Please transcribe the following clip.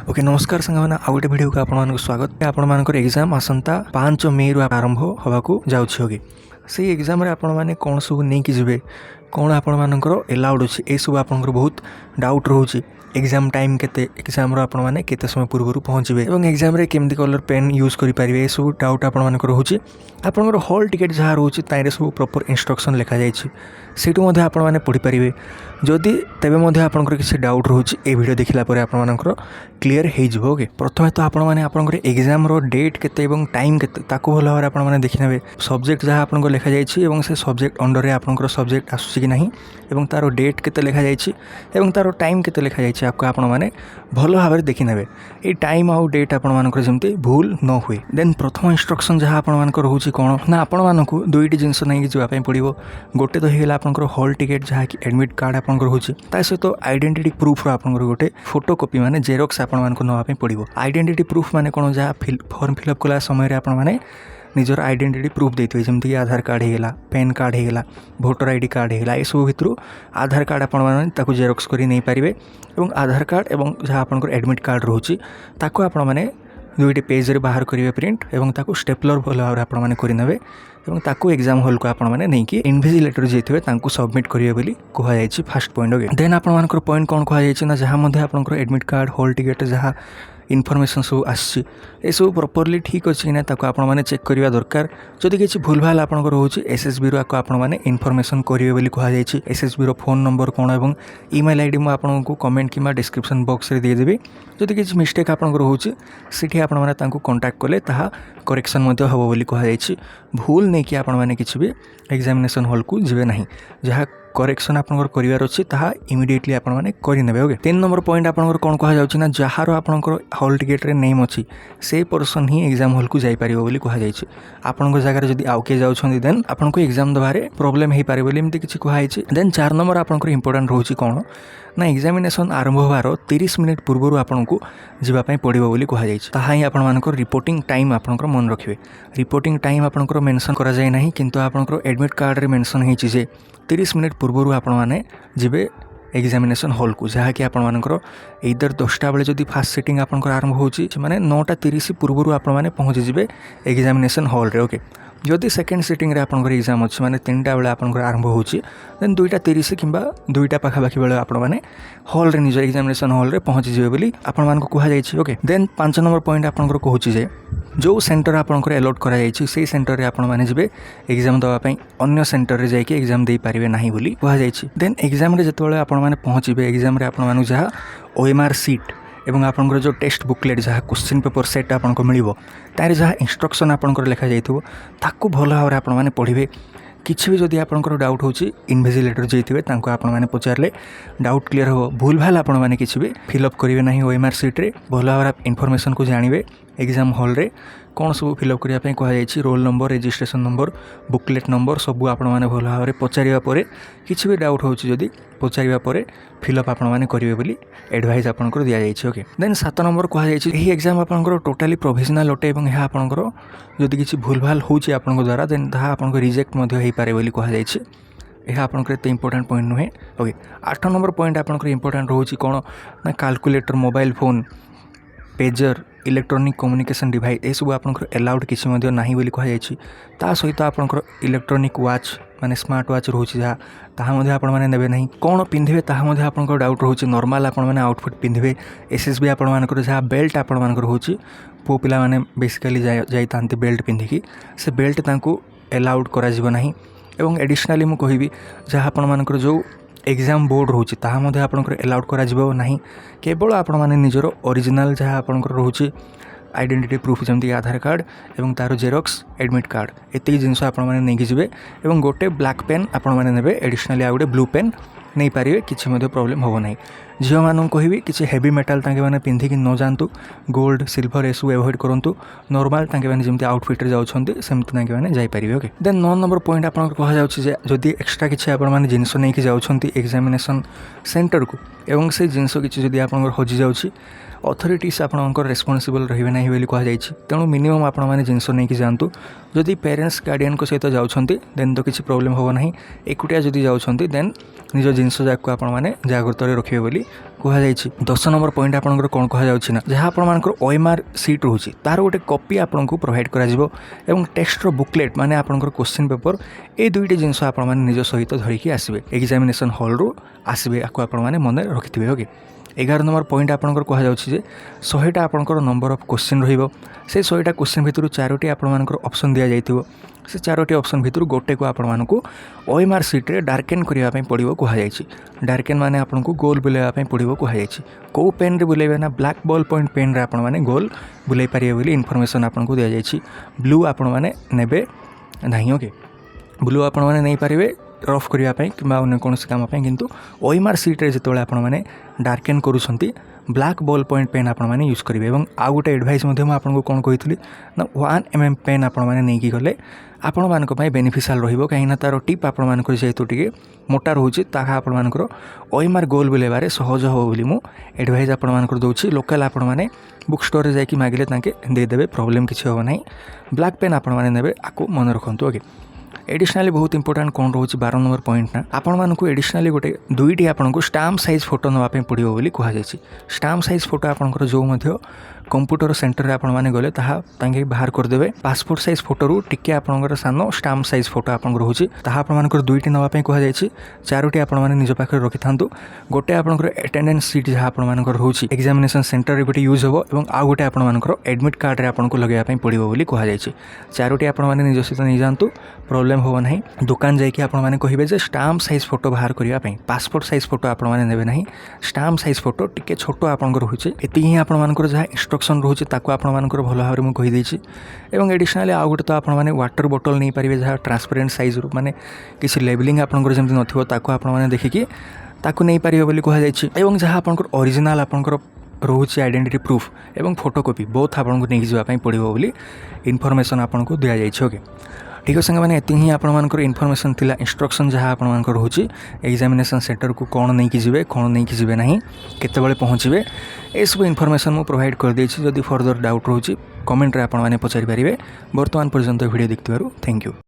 Okay नमस्कार सांगने आउ गोटे भिडियो को आपण स्वागत आपण एग्जाम आसंता 5 मे रु आरंभ होगाकू जाउछि होगे से एग्जाम रे आपण माने कोन सब नै कि जिवे कोन आपण मानकर एलाउड अछि ए सब आपनकर बहुत डाउट रहउछि एग्जाम टाइम केते एग्जाम रो आपण माने केते समय पूर्व पहुँचे एवं एग्जाम रे केमती कलर पेन यूज करि पारिबे ए सब डाउट आपण मानकर रहउछि आपनकर हॉल टिकट जहाँ रहउछि ताइरे सब प्रॉपर इंस्ट्रक्शन लिखा जाइछि सेटु मध्ये आपण माने पढि पारिबे जदि तेबे मध्ये आपनकर किसी डाउट रहउछि ए वीडियो देखिला परे आपण मानकर क्लियर हे जिवो ओके प्रथमे तो आपण माने आपनकर एग्जाम रो डेट केते एवं टाइम केते ताको भलो भाबरे आपण माने देखि नेबे सब्जेक्ट जहाँ आपनको लिखा जाइछि एवं से सब्जेक्ट अंडर रे आपनकर सब्जेक्ट आसुछि कि नाही एवं तारो डेट केते लिखा जाइछि एवं तारो टाइम केते लिखा जाइछि आपको आपण माने भलो भाबरे देखि नेबे ए टाइम आउ डेट आपण मानकर जेमती भूल न हुए देन प्रथम इंस्ट्रक्शन जहाँ आपण मानकर रहउछि कोन ना आपण मानकू दुईटी जिंस नै कि जिवा पय पडिबो गोटे तो हेला आपनकर हॉल टिकट जहाँ कि एडमिट कार्ड आपनकर होछि ता सहित आइडेंटिटी प्रूफ रो आपनकर गोटे फोटो कॉपी माने जेरोक्स आपण मानकू नवा पय पडिबो आइडेंटिटी प्रूफ माने कोन जहाँ फॉर्म फिलअप कला समय रे आपण माने निजर आइडेंटिटी प्रूफ देते जमती आधार कार्ड हेला पैन कार्ड हेला भोटर आईडी कार्ड हेला ए सब भितर आधार कार्ड आपण माने ताकू जेरोक्स करी नै पारिबे एवं आधार कार्ड एवं जहाँ आपनकर एडमिट कार्ड रहउछि ताकू आपण माने दुईटी पेज रे बाहर करिवे प्रिंट एवं ताकू स्टेपलर भलो भाबरे आपण माने करि नेबे एवं ताकू एग्जाम हॉल को आपण माने नै कि इनविजिलेटर जेथिबे तांकू सबमिट करिवे बोली कुहा जायछि फर्स्ट पॉइंट ओके देन आपण मानकर पॉइंट कोन कुहा जायछि ना जहाँ मध्ये आपनकर एडमिट कार्ड हॉल टिकट जहाँ इनफॉरमेशन सब आछि ए सब प्रॉपर्ली ठीक अछि ना ताको आपण माने चेक करिवा दरकार जदि किछि भूल भाल आपनकर होछि एसएसबी रो आपण माने इनफॉरमेशन करिवे बोली कुहा जायछि एसएसबी रो फोन नंबर कोन एवं ईमेल आईडी मु आपनको कमेंट किमा डिस्क्रिप्शन बॉक्स रे दे देबे जदि किछि मिस्टेक आपनकर होछि सिठी आपण माने तांको कांटेक्ट कले ताहा करेक्शन मध्ये हबो बोली कुहा जायछि भूल नै कि आपण माने किछि भी एग्जामिनेशन हॉल को जिवे नाही जहाँ करेक्शन आपनकर करिवार अछि ताहा इमिडिएटली आपण माने करि नेबे ओके 3 नंबर पॉइंट आपनकर कोन कहा जाउछि ना जहारो आपनकर हॉल टिकट रे नेम अछि से पर्सन ही एग्जाम हॉल को जाई पारिबो बोली कहा जाइछि आपनकर जगह रे जदि आउ के जाउछन्ती देन आपनको एग्जाम दबारे प्रॉब्लम हे पारे बोली एमति किछि कहा जाइछि देन 4 नंबर आपनकर इंपोर्टेंट रहउछि कोन ना एग्जामिनेशन आरंभ होबार 30 मिनिट पूर्व आपनको जीवा पय पड़िबो बोली कहा जाइछि ताहा ही आपण मानकर रिपोर्टिंग टाइम आपनकर मन रखिबे रिपोर्टिंग टाइम आपनकर मेंशन करा जाय नाही किंतु आपनकर एडमिट कार्ड रे मेंशन हेछि जे 30 मिनिट पूर्व आपण माने जिबे एग्जामिनेशन हॉल को जहाँ कि आपण मानकर इधर 10टा बेले जदि फास्ट सिटिंग आपनकर आरंभ होछि माने 9:30 पूर्व आपण माने पहुँची जिबे एग्जामिनेशन हॉल रे ओके जदि सेकेंड सिटिंग रे आपनकर एग्जाम अछि माने 3टा बेले आपनकर आरंभ होछि देन 2:30 किंबा 2टा पाखापाखि बेले आपण माने हॉल रे निज एग्जामिनेशन हॉल रे पहुँची जिबे बोली आपण मानको कुहा जाइछि ओके देन 5 नंबर पॉइंट आपनकर कहूछि जे जो सेंटर आपनकर अलॉट करा जाइछि सेही सेंटर रे आपण माने जिबे एग्जाम दवा पई अन्य सेंटर रे जाइके एग्जाम देई पारिबे नाही बोली कुहा जाइछि देन एग्जाम रे जतबेले आपण माने पहुँचिबे एग्जाम रे आपण मानु जहाँ ओएमआर सीट एवं आपनकर जो टेस्ट बुकलेट जहाँ क्वेश्चन पेपर सेट आपनको मिलिबो तारे जहाँ इंस्ट्रक्शन आपनकर लिखा जाइथिबो ताको भलो भाबरे आपण माने पढिबे किछि भी जदि आपनकर डाउट होछि इनविजिलेटर जेथिबे तांको आपण माने पचारले डाउट क्लियर हो भूल भाल आपण माने किछि भी फिल अप करिवे नाही ओएमआर सीट रे भलो भाबरे इन्फॉर्मेशन को जानिबे एग्जाम हॉल रे कौन सब फिलअप करिया पय कहा जाइछि roll number registration number booklet number सब आपण माने भलो भाबरे पचारिबा परे किछि भी डाउट होछि जदि पचारिबा परे फिलअप आपण माने करिवे बोली एडवाइस आपनकर दिया जाइछि ओके देन 7 नंबर कहा जाइछि एही एग्जाम आपनकर टोटली प्रोविजनल अटे एवं हे आपनकर जदि किछि भूल भाल होछि आपनकर द्वारा देन ताहा आपनकर रिजेक्ट मध्ये हेइ पारे बोली कहा जाइछि यह आपनकर एते इंपोर्टेंट पॉइंट नुहे ओके 8 नंबर पॉइंट आपनकर इंपोर्टेंट रहउछि कोन ना calculator mobile phone pager electronic communication device ए सब आपनकर अलाउड किछि मध्ये नाही बोली कहा जाइछि ता सहित आपनकर इलेक्ट्रॉनिक वॉच माने स्मार्ट वॉच रहउछि जा ताहा मध्ये आपण माने नेबे नाही कोन पिंधिबे ताहा मध्ये आपनकर डाउट रहउछि नॉर्मल आपण माने आउटफिट पिंधिबे एसएसबी आपण मानकर जा बेल्ट आपण मानकर रहउछि पो पिला माने बेसिकली जाई तांती बेल्ट पिंधिकी से बेल्ट तांको अलाउड करा जिवो नाही एवं एडिशनली मु कहिबी जहाँ आपण मानकर जो एग्जाम बोर्ड रोचे ताहा मध्ये आपनकर अलाउड करा जिवो नाही केवल आपण माने निजर ओरिजिनल जहाँ आपनकर रोचे आइडेंटिटी प्रूफ जमती आधार कार्ड एवं तारो जेरोक्स एडमिट कार्ड एति जिंस आपण माने नै जिवे एवं गोटे ब्लैक पेन आपण माने नेबे एडिशनली आ गोटे ब्लू पेन नहीं पारिबे किछि मध्ये प्रॉब्लम होबो नाही झियो मानन कहिबी किछि हेवी मेटल तांके माने पिंधि कि न जानतु गोल्ड सिल्वर एसु अवॉइड करंतु नॉर्मल तांके माने जेमति आउटफिट रे जाउछन्ती सेमति तांके माने जाई पारिबे ओके देन 9 नंबर पॉइंट आपण कहा जाउछि जे जदि एक्स्ट्रा किछि आपण माने जिंस नै कि जाउछन्ती एग्जामिनेशन सेंटर को एवं से जिंस किछि जदि आपनकर होजि जाउछि अथॉरिटीज आपनकर रेस्पोंसिबल रहिबे नाही बोली कहा जाइछि तेणु मिनिमम आपण माने जिंस नै कि जानतु जदि पेरेंट्स गार्डियन को सहित जाउछन्ती देन तो किछि प्रॉब्लम होबो नाही एकुटिया जदि जाउछन्ती देन निज जिनस जाक आपने जागृत रखिए बोली कहुई। 10 नंबर पॉइंट आपंकर कौन कहुच्छी ना जहाँ आपर ओएमआर सीट रोचे तार गोटे कॉपी आपको प्रोवाइड कर टेक्स्टर बुकलेट माने आपंकर क्वेश्चन पेपर ये दुईट जिनस आपने निज सहित धरिकी आसवे एग्जामिनेशन हॉल रू आसवे आपको आपने मन रखिथे। ओके 11 नंबर पॉइंट आपंकर कहुच्छे 100टा आपंकर नंबर ऑफ क्वेश्चन से 100टा क्वेश्चन भितर 4टी आपर ऑप्शन दि जाइए से 4टी ऑप्शन भितर गोटे को आपको ओएमआर सीट रे डार्केन करने पड़ो कहुई। डार्केन माने आपको गोल बुलाइवाई पड़ो कहुई। कौ पेन रे बुलाइबे ना ब्लैक बॉल पॉइंट पेन रे आपण माने गोल बुलाई पारे बोली इनफॉरमेशन आपको दि जाइए। ब्लू आपण माने नेबे नहीं। ओके ब्लू आपण माने नहीं पारे रफ करने कि अन्य कौन काम किंतु ओएमआर सीट्रे जो आपने डार्केन करुँच ब्लैक बॉल पॉइंट पेन आपने यूज करेंगे। और आउ गोटे एडवाइस आपको कौन कही ना 1 mm पेन आपने नहीं गले आपण मानक बेनिफिशियल रहिबो कहीं तार टिप आपण मानक जेहेतु टिके मोटा रोचे ताहा आपण मानकर ओएमआर गोल बुलेबारे सहज हो बोली मु एडवाइस आपण मानकर दोछि। लोकल आपण माने बुक स्टोर रे जाकि मागिले ताके दे देबे प्रॉब्लम किछि हो नाही। ब्लैक पेन आपण माने नेबे आको मन रखंतु। ओके एडिशनली बहुत इंपोर्टेंट कौन रोचे 12 नंबर पॉइंट ना आपण मानक एडिशनली गोटे दुईटी आपको स्टाम्प साइज फोटो नापी पड़ो बोली कहुई। स्टाम्प साइज फोटो आपंकर जो कंप्यूटर सेंटर रे आपण माने गले ताहा तांगे बाहर करदेवे। पासपोर्ट साइज फोटो रू टिके आपंकर सान स्टाम्प साइज फोटो आपंकर रोचे ताहा आपण मानकर दुईटी नापी कहुई। 4टी आपण माने निज पाखे रखि थांतु। गोटे आपंकर अटेंडेंस सीट जहाँ आपण मानकर रोचे एग्जामिनेशन सेंटर रे गोटे यूज हो और आउ गोटे आपण मानकर एडमिट कार्ड रे आपनको लगेया पड़ो बोली कहुई। 4टी आपण माने निज सहित नहीं जातु प्रॉब्लम हो ना। दुकान जाकि आपण माने कहिबे जे स्टाम्प साइज फोटो बाहर करिया पई पासपोर्ट साइज फोटो आपण माने नेबे नाही। स्टाम्प साइज फोटो टिके छोटो आपंकर होचे एति ही आपण मानकर जहाँ इंस्ट्रक्शन रोचे ताको आपण मानकर भलो भाबरे मु कहि देछि। एवं एडिशनली आउ गोटे तो आपण माने वाटर बोतल नहीं पारिबे जहाँ ट्रांसपेरेंट साइज माने किसी लेबलिंग आपंकर जेमति नथिबो ताको आपण माने देखिकी ताको नहीं पारिबे बोली कहा जायछि। एवं जहाँ आपंकर ओरिजिनल आपंकर रोचे आइडेंटिटी प्रूफ एवं फोटोकॉपी बोथ आपको नहीं जावाई पड़ो बोली इनफॉरमेशन आपको दि जाइए। ओके ठीक है साथ मैंने ही आपर इनफॉरमेशन थिला इंस्ट्रक्शन जहाँ आपंकर रोचे एग्जामिनेशन सेंटर को कौन नहीं कि जीवे कौन नहीं कि जीवे नहीं केतेबेले पहुँचे ये सब इनफॉरमेशन मु प्रोवाइड कर देछि। जदि फर्दर डाउट रोचे कमेंट रे आपण माने पचारि पारिबे। वर्तमान पर्यंत वीडियो देखिथिबारु थैंक यू।